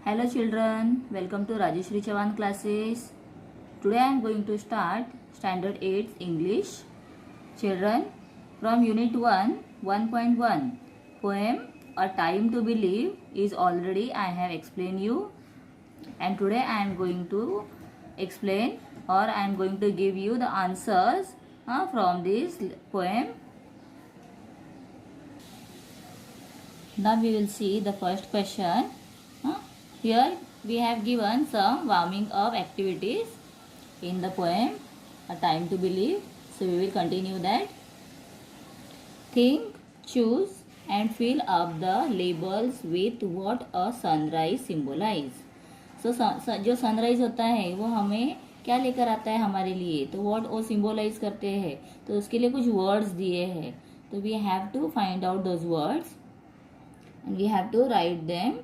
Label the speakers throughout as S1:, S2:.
S1: Hello children, welcome to Rajeshri Chavan classes. Today I am going to start Standard 8 English. Children, from Unit 1, 1.1, poem A Time to Believe is already I have explained you. And today I am going to explain or I am going to give you the answers from this poem. Now we will see the first question. Here we have given some warming up activities in the poem A Time to Believe. So we will continue that. Think, choose and fill up the labels with what a sunrise symbolize. So जो sunrise होता है वो हमें क्या लेकर आता है हमारे लिए, तो व्हाट वो सिंबलाइज करते हैं, तो उसके लिए कुछ वर्ड्स दिए हैं. तो we have to find out those words and we have to write them.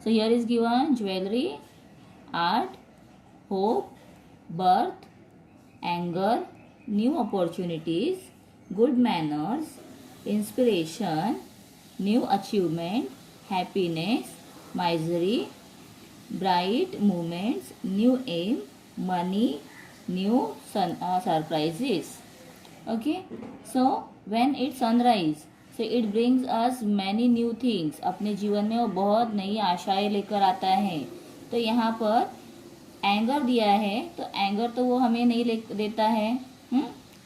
S1: So here is given jewelry, art, hope, birth, anger, new opportunities, good manners, inspiration, new achievement, happiness, misery, bright moments, new aim, money, new surprises. Okay, so when it's sunrise, so it brings us many new things. अपने जीवन में वो बहुत नई आशाएं लेकर आता है. तो यहाँ पर एंगर दिया है, तो एंगर तो वो हमें नहीं देता है,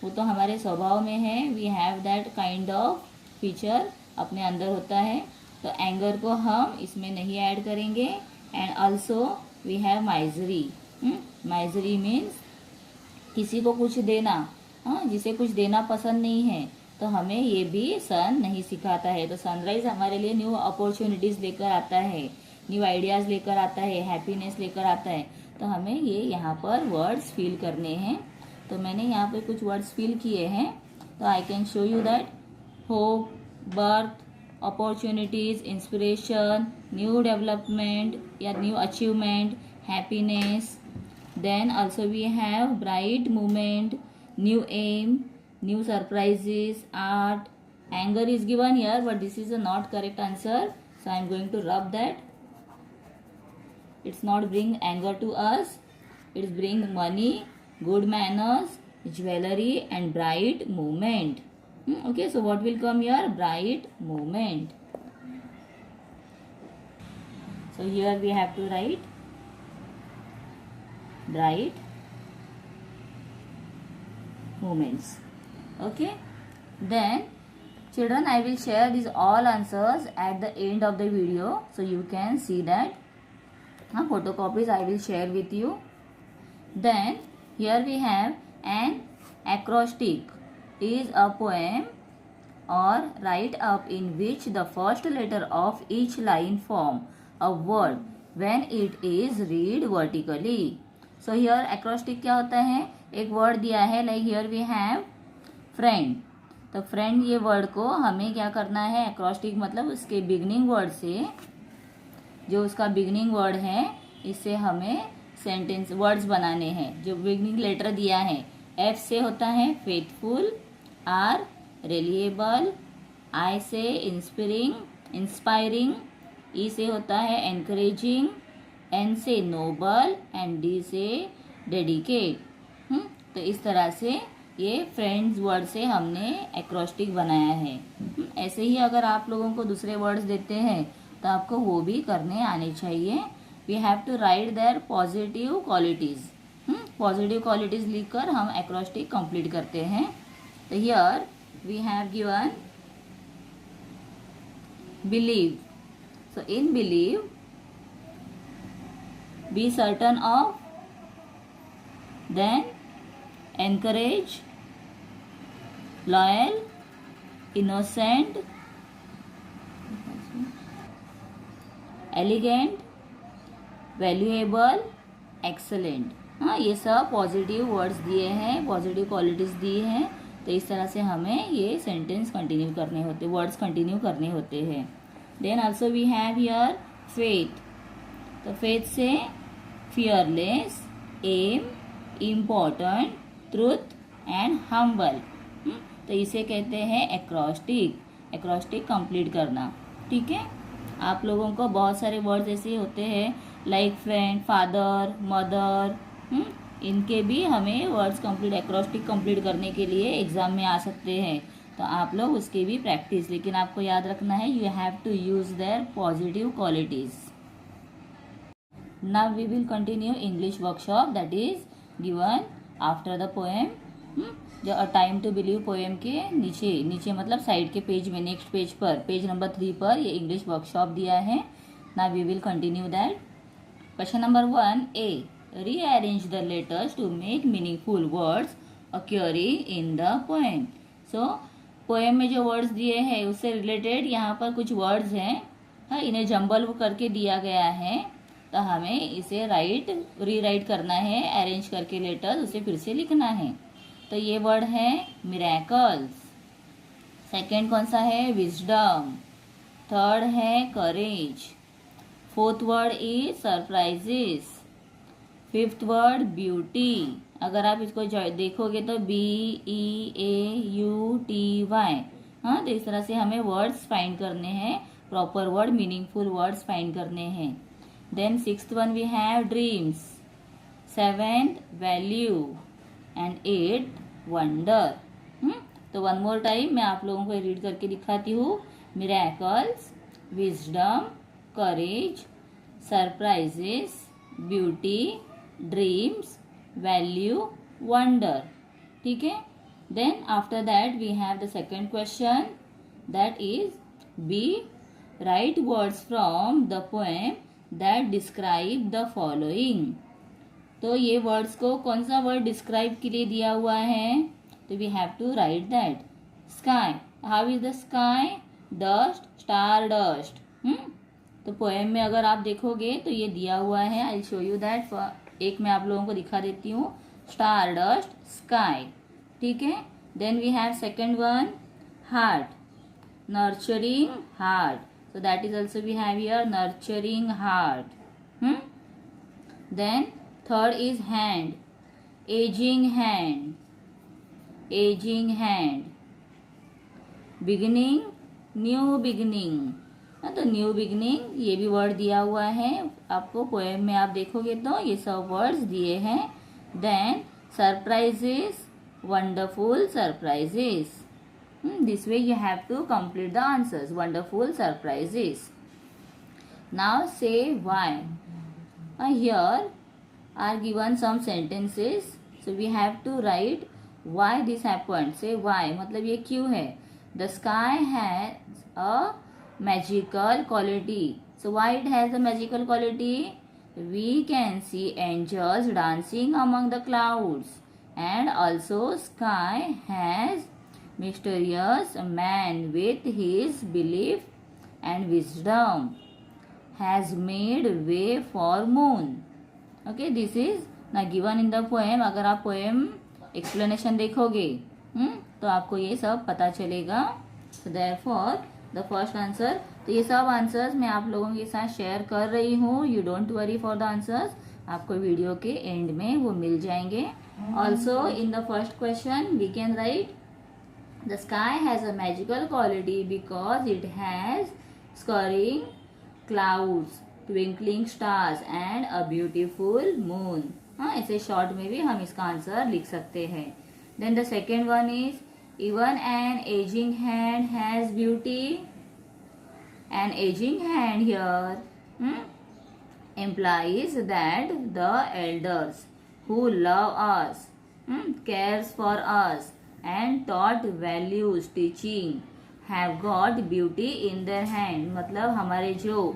S1: वो तो हमारे स्वभाव में है. We have that kind of feature अपने अंदर होता है, तो एंगर को हम इसमें नहीं ऐड करेंगे. And also we have misery. Misery means किसी को कुछ देना, जिसे कुछ देना पसंद नहीं है, तो हमें ये भी सन नहीं सिखाता है. तो सनराइज हमारे लिए न्यू अपॉर्चुनिटीज लेकर आता है, न्यू आइडियाज लेकर आता है, हैप्पीनेस लेकर आता है. तो हमें ये यहाँ पर वर्ड्स फिल करने हैं. तो मैंने यहाँ पे कुछ वर्ड्स फिल किए हैं, तो I can show you that. Hope, birth, opportunities, inspiration, new development या new achievement, happiness. Then also we have bright moment, new aim, new surprises, art. Anger is given here, but this is a not correct answer, so I am going to rub that. It's not bring anger to us, it's bring money, good manners, jewelry and bright moment. Okay, so what will come here? Bright moment. So here we have to write bright moments. Okay, then children, I will share these all answers at the end of the video, so you can see that. Photocopies I will share with you. Then here we have an acrostic. Is a poem or write up in which the first letter of each line form a word when it is read vertically. So here acrostic क्या होता है, एक word दिया है, like here we have friend. तो friend ये word को हमें क्या करना है, एक्रोस्टिक मतलब उसके बिगनिंग वर्ड से, जो उसका बिगनिंग वर्ड है, इससे हमें सेंटेंस वर्ड्स बनाने हैं. जो बिगनिंग लेटर दिया है, एफ से होता है फेथफुल, आर रिलिएबल, आई से इंस्पायरिंग, ई से होता है एनकरेजिंग, एन से नोबल एंड डी से डेडिकेट. तो इस तरह से ये फ्रेंड्स वर्ड से हमने एक्रोस्टिक बनाया है. ऐसे ही अगर आप लोगों को दूसरे वर्ड्स देते हैं तो आपको वो भी करने आने चाहिए. We have to write their positive qualities. Positive qualities लिखकर हम एक्रोस्टिक कंप्लीट करते हैं. तो here we have given believe. So in believe be certain of, then encourage, loyal, innocent, elegant, valuable, excellent. ये सब पॉजिटिव वर्ड्स दिए हैं, positive qualities दी हैं. तो इस तरह से हमें ये सेंटेंस कंटिन्यू करने होते, वर्ड्स कंटिन्यू करने होते हैं. Then also we have here faith. तो फेथ से fearless, um, important, truth and humble. तो इसे कहते हैं एक्रोस्टिक. एक्रोस्टिक कंप्लीट करना. ठीक है, आप लोगों को बहुत सारे वर्ड्स ऐसे होते हैं लाइक फ्रेंड, फादर, मदर, इनके भी हमें वर्ड्स कंप्लीट एक्रोस्टिक कंप्लीट करने के लिए एग्जाम में आ सकते हैं, तो आप लोग उसकी भी प्रैक्टिस, लेकिन आपको याद रखना है you have to use their positive qualities. Now we will continue English workshop that is given after the poem. जो a time to believe poem के नीचे नीचे मतलब साइड के पेज में, नेक्स्ट पेज पर, पेज नंबर 3 पर ये इंग्लिश वर्कशॉप दिया है. Now we will continue that. Question number 1 A. Rearrange the letters to make meaningful words occurring in the poem. So poem में जो वर्ड्स दिए हैं उससे रिलेटेड यहाँ पर कुछ वर्ड्स हैं. हाँ, इन्हें जंबल करके दिया गया है, तो हमें इसे रीराइट करना है, अरेंज करके लेटर्स उसे फिर से लिखना है. तो ये वर्ड है मिरेकल्स. सेकेंड कौन सा है? विजडम. थर्ड है courage. Fourth word is surprises. Fifth word beauty. अगर आप इसको देखोगे तो BEAUTY. हाँ, तो इस तरह से हमें वर्ड्स फाइंड करने हैं, proper word, meaningful words find करने हैं. Then sixth one we have dreams. Seventh value and eight wonder. तो वन मोर टाइम मैं आप लोगों को रीड करके दिखाती हूँ. Miracles, wisdom, courage, surprises, beauty, dreams, value, wonder. ठीक है. Then after that we have the second question that is B. Write words from the poem that describe the following. तो ये वर्ड्स को कौन सा वर्ड डिस्क्राइब के लिए दिया हुआ है, तो we have to write that. Sky. How is the sky? Dust, star dust. तो पोएम में अगर आप देखोगे तो ये दिया हुआ है. I show you that. एक मैं आप लोगों को दिखा देती हूँ. Star dust, sky. ठीक है. Then we have second one heart. Nurturing heart. So that is also we have here nurturing heart. Then third is hand. Ageing hand. Ageing hand. Beginning, new beginning. तो new beginning ये भी word दिया हुआ है आपको. Poem में आप देखोगे तो ये सब वर्ड्स दिए हैं. Then surprises, wonderful surprises. This way you have to complete the answers. Wonderful surprises. Now say why. Here are given some sentences, so we have to write why this happened. Say why मतलब ये क्यों है. The sky has a magical quality. So why it has a magical quality? We can see angels dancing among the clouds, and also sky has mysterious man with his belief and wisdom has made way for moon. Okay, this is now given in the poem. अगर आप poem explanation देखोगे तो आपको ये सब पता चलेगा. So therefore the first answer. तो ये सब आंसर्स मैं आप लोगों के साथ शेयर कर रही हूँ. You don't worry for the answers. आपको वीडियो के एंड में वो मिल जाएंगे. Also in the first question we can write the sky has a magical quality because it has scurrying clouds, twinkling stars and a beautiful moon. हाँ, ऐसे short में भी हम इसका आंसर लिख सकते हैं. Then the second one is even an aging hand has beauty. An aging hand here implies that the elders who love us, cares for us and taught values teaching have got beauty in their hand. मतलब हमारे जो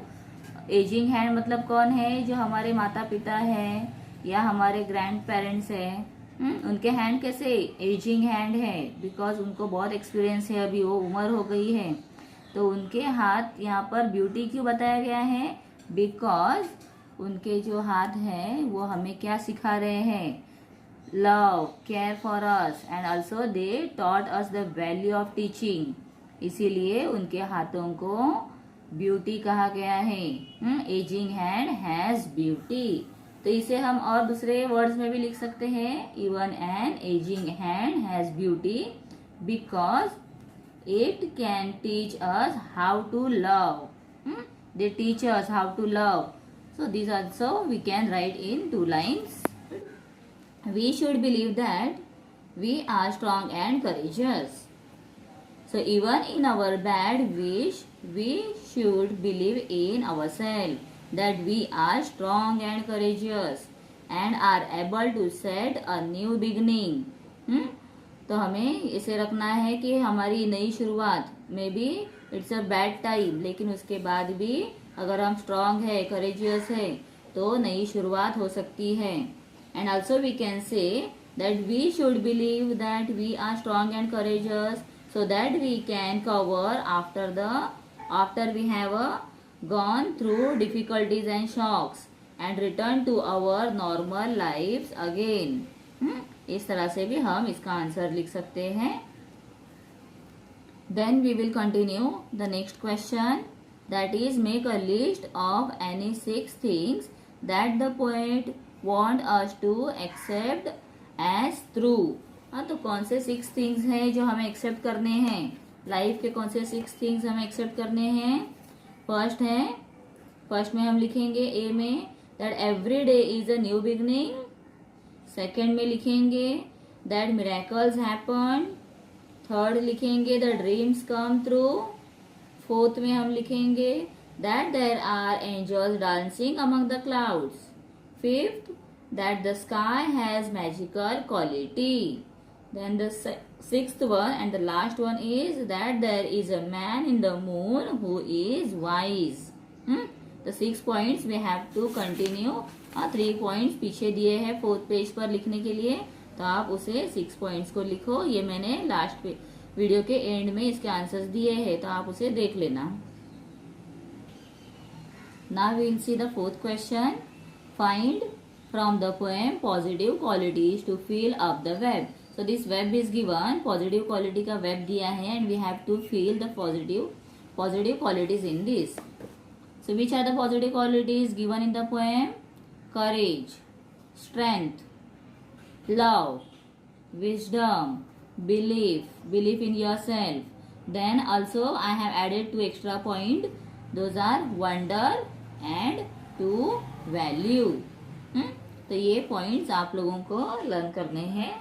S1: ageing hand मतलब कौन है? जो हमारे माता पिता हैं या हमारे ग्रैंड पेरेंट्स हैं. उनके हैंड कैसे एजिंग हैंड है? बिकॉज उनको बहुत एक्सपीरियंस है, अभी वो उम्र हो गई है, तो उनके हाथ यहाँ पर ब्यूटी क्यों बताया गया है? बिकॉज उनके जो हाथ हैं वो हमें क्या सिखा रहे हैं? Love, care for us and also they taught us the value of teaching. इसीलिए उनके हाथों को ब्यूटी कहा गया है. Ageing hand has beauty. तो इसे हम और दूसरे वर्ड्स में भी लिख सकते हैं. Even an ageing hand has beauty because it can teach us how to love. they teach us how to love. So these also we can write in 2 lines. We should believe that we are strong and courageous. So even in our bad wish, we should believe in ourselves that we are strong and courageous and are able to set a new beginning. तो हमें इसे रखना है कि हमारी नई शुरुआत में भी इट्स अ बैड टाइम, लेकिन उसके बाद भी अगर हम स्ट्रांग है, करेजियस है, तो नई शुरुआत हो सकती है. And also we can say that we should believe that we are strong and courageous so that we can cover after we have gone through difficulties and shocks and return to our normal lives again. इस तरह से भी हम इसका answer लिख सकते हैं. Then we will continue the next question, that is make a list of any 6 things that the poet want us to accept as true. तो कौन से 6 थिंग्स हैं जो हमें एक्सेप्ट करने हैं, लाइफ के कौन से 6 थिंग्स हमें एक्सेप्ट करने हैं. फर्स्ट में हम लिखेंगे ए में that every day is a new beginning. Second में लिखेंगे दैट मिरेकल्स हैपन. थर्ड लिखेंगे the dreams come true. Fourth में हम लिखेंगे that there are angels dancing among the clouds. Fifth that the sky has magical quality. Then the sixth one and the last one is that there is a man in the moon who is wise. The 6 points we have to continue. 3 points पीछे दिए हैं 4th page पर लिखने के लिए, तो आप उसे 6 points को लिखो. ये मैंने लास्ट वीडियो के एंड में इसके आंसर्स दिए हैं, तो आप उसे देख लेना. Now we will see the 4th question. Find from the poem positive qualities to fill up the web. So this web is given, positive quality का web दिया है and we have to fill the positive qualities in this. So which are the positive qualities given in the poem? Courage, strength, love, wisdom, belief in yourself. Then also I have added 2 extra point. Those are wonder and to value. तो ये points आप लोगों को learn करने हैं.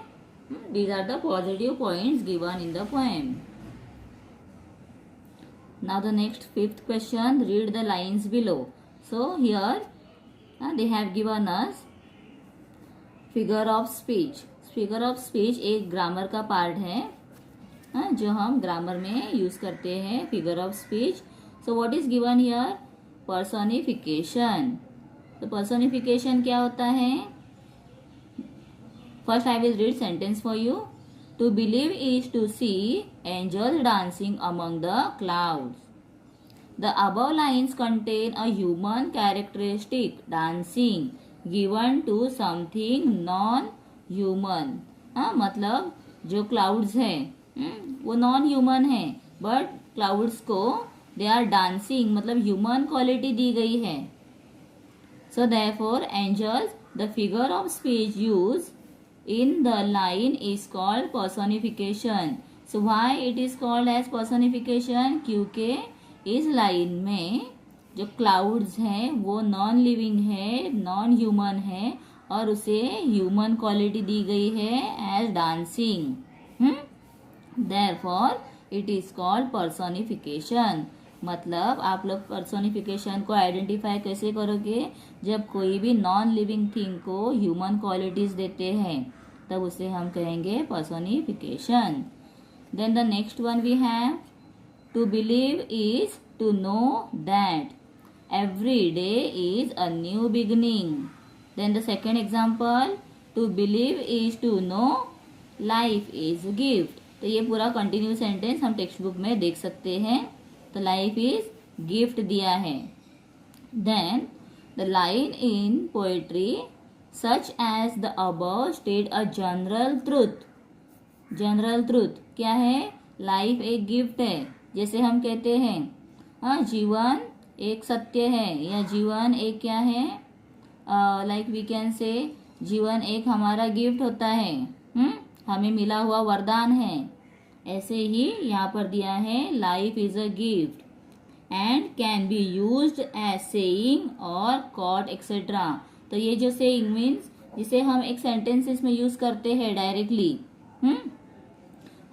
S1: These are the positive points given in the poem. Now the next 5th question, read the lines below. So here they have given us figure of speech. Figure of speech एक grammar का part है जो हम grammar में use करते हैं. Figure of speech. So what is given here? Personification. तो personification क्या होता है? First I will read sentence for you. To believe is to see angels dancing among the clouds. The above lines contain a human characteristic, dancing, given to something non-human. मतलब जो clouds है वो non-human है, but clouds को they are dancing मतलब human quality दी गई है. So therefore angels, the figure of speech used in the line is called personification. So why it is called as personification? क्योंकि इस लाइन में जो क्लाउड्स हैं वो नॉन लिविंग है, नॉन ह्यूमन है और उसे ह्यूमन क्वालिटी दी गई है as dancing. Therefore it is called personification. मतलब आप लोग पर्सोनिफिकेशन को आइडेंटिफाई कैसे करोगे? जब कोई भी नॉन लिविंग थिंग को ह्यूमन क्वालिटीज देते हैं तब उसे हम कहेंगे personification. Then the next one we have to believe is to know that every day is a new beginning. Then the second example, to believe is to know life is gift. तो ये पूरा continue sentence हम text book में देख सकते हैं. तो life is gift दिया है. Then the line in poetry such as the above state a general truth. General truth क्या है? लाइफ एक गिफ्ट है. जैसे हम कहते हैं जीवन एक सत्य है या जीवन एक क्या है, लाइक वी कैन से जीवन एक हमारा गिफ्ट होता है, हमें मिला हुआ वरदान है. ऐसे ही यहाँ पर दिया है life is a gift. And can be used as saying और कॉट एक्सेट्रा। तो ये जो सेइंग मीन्स जिसे हम एक सेंटेंसेस में यूज करते हैं डायरेक्टली।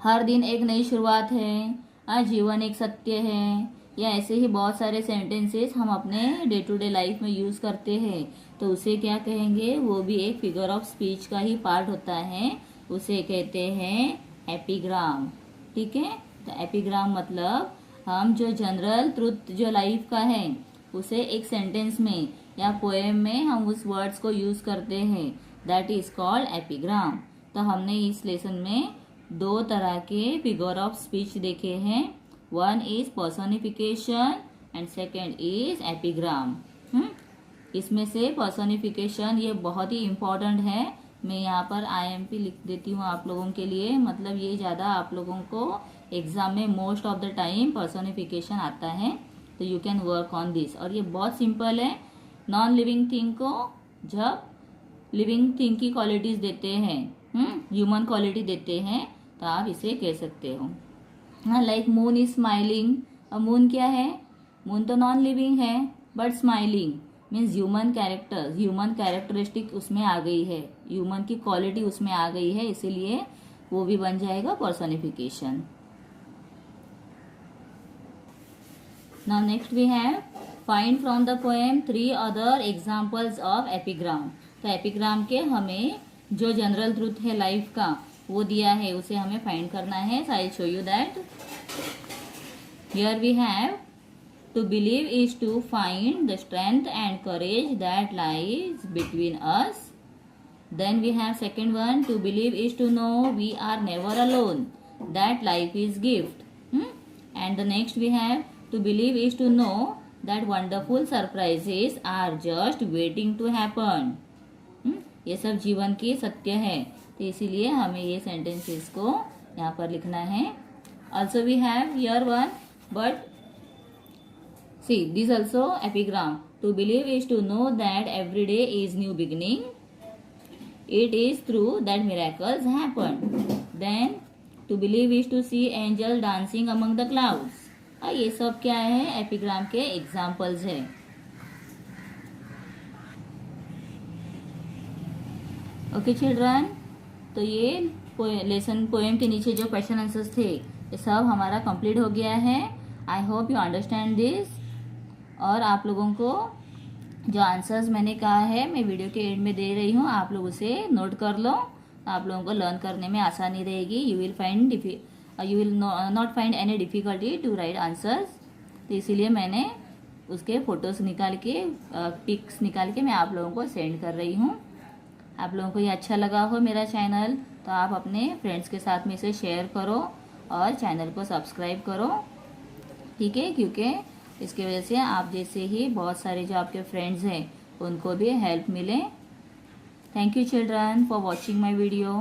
S1: हर दिन एक नई शुरुआत है, जीवन एक सत्य है, या ऐसे ही बहुत सारे सेंटेंसेस हम अपने डे टू डे लाइफ में यूज करते हैं। तो उसे क्या कहेंगे, वो भी एक फिगर ऑफ स्पीच का ही पार्ट होता है, उसे कहते हैं एपिग्राम। ठीक है, तो एपिग्राम मतलब हम जो जनरल ट्रुथ जो लाइफ का है उसे एक सेंटेंस में या पोएम में हम उस वर्ड्स को यूज करते हैं, दैट इज कॉल्ड एपिग्राम। तो हमने इस लेसन में दो तरह के फिगर ऑफ स्पीच देखे हैं, one is personification and second is epigram. इसमें से पर्सोनिफिकेशन ये बहुत ही इम्पोर्टेंट है, मैं यहाँ पर IMP लिख देती हूँ आप लोगों के लिए, मतलब ये ज़्यादा आप लोगों को एग्जाम में most of the time personification आता है, तो you can work on this. और ये बहुत सिंपल है, नॉन लिविंग थिंग को जब लिविंग थिंग की क्वालिटीज देते हैं, ह्यूमन क्वालिटी देते हैं, तो आप इसे कह सकते हो। हाँ, लाइक मून इज स्माइलिंग। अब मून क्या है, मून तो नॉन लिविंग है but smiling means human character, human characteristic उसमें आ गई है, ह्यूमन की क्वालिटी उसमें आ गई है, इसीलिए वो भी बन जाएगा personification. Now next we have find from the poem 3 other examples of epigram. तो एपिग्राम के हमें जो जनरल ट्रूथ है लाइफ का वो दिया है, उसे हमें फाइंड करना है। So I show you that. Here we have To believe is to find the strength and courage that lies between us. Then we have second one, to believe is to know we are never alone, that life is gift. And the next we have, to believe is to know that wonderful surprises are just waiting to happen. ये सब जीवन की सत्य है, तो इसीलिए हमें ये सेंटेंसेस को यहाँ पर लिखना है। Also we have here one, but see, this also epigram. To believe is to know that every day is new beginning. It is true that miracles happen. Then, to believe is to see angel dancing among the clouds. ये सब क्या है, epigram के examples है। Okay children, तो ये lesson poem के नीचे जो क्वेश्चन आंसर्स थे ये सब हमारा कंप्लीट हो गया है। I hope you understand this. और आप लोगों को जो आंसर्स मैंने कहा है मैं वीडियो के एंड में दे रही हूँ, आप लोग उसे नोट कर लो, आप लोगों को लर्न करने में आसानी रहेगी। You will not find any difficulty to write answers. तो इसीलिए मैंने उसके फोटोज निकाल के पिक्स निकाल के मैं आप लोगों को सेंड कर रही हूँ। आप लोगों को ये अच्छा लगा हो मेरा चैनल, तो आप अपने फ्रेंड्स के साथ में इसे शेयर करो और चैनल को सब्सक्राइब करो, ठीक है, क्योंकि इसकी वजह से आप जैसे ही बहुत सारे जो आपके फ्रेंड्स हैं उनको भी हेल्प मिले। Thank you children for watching my video.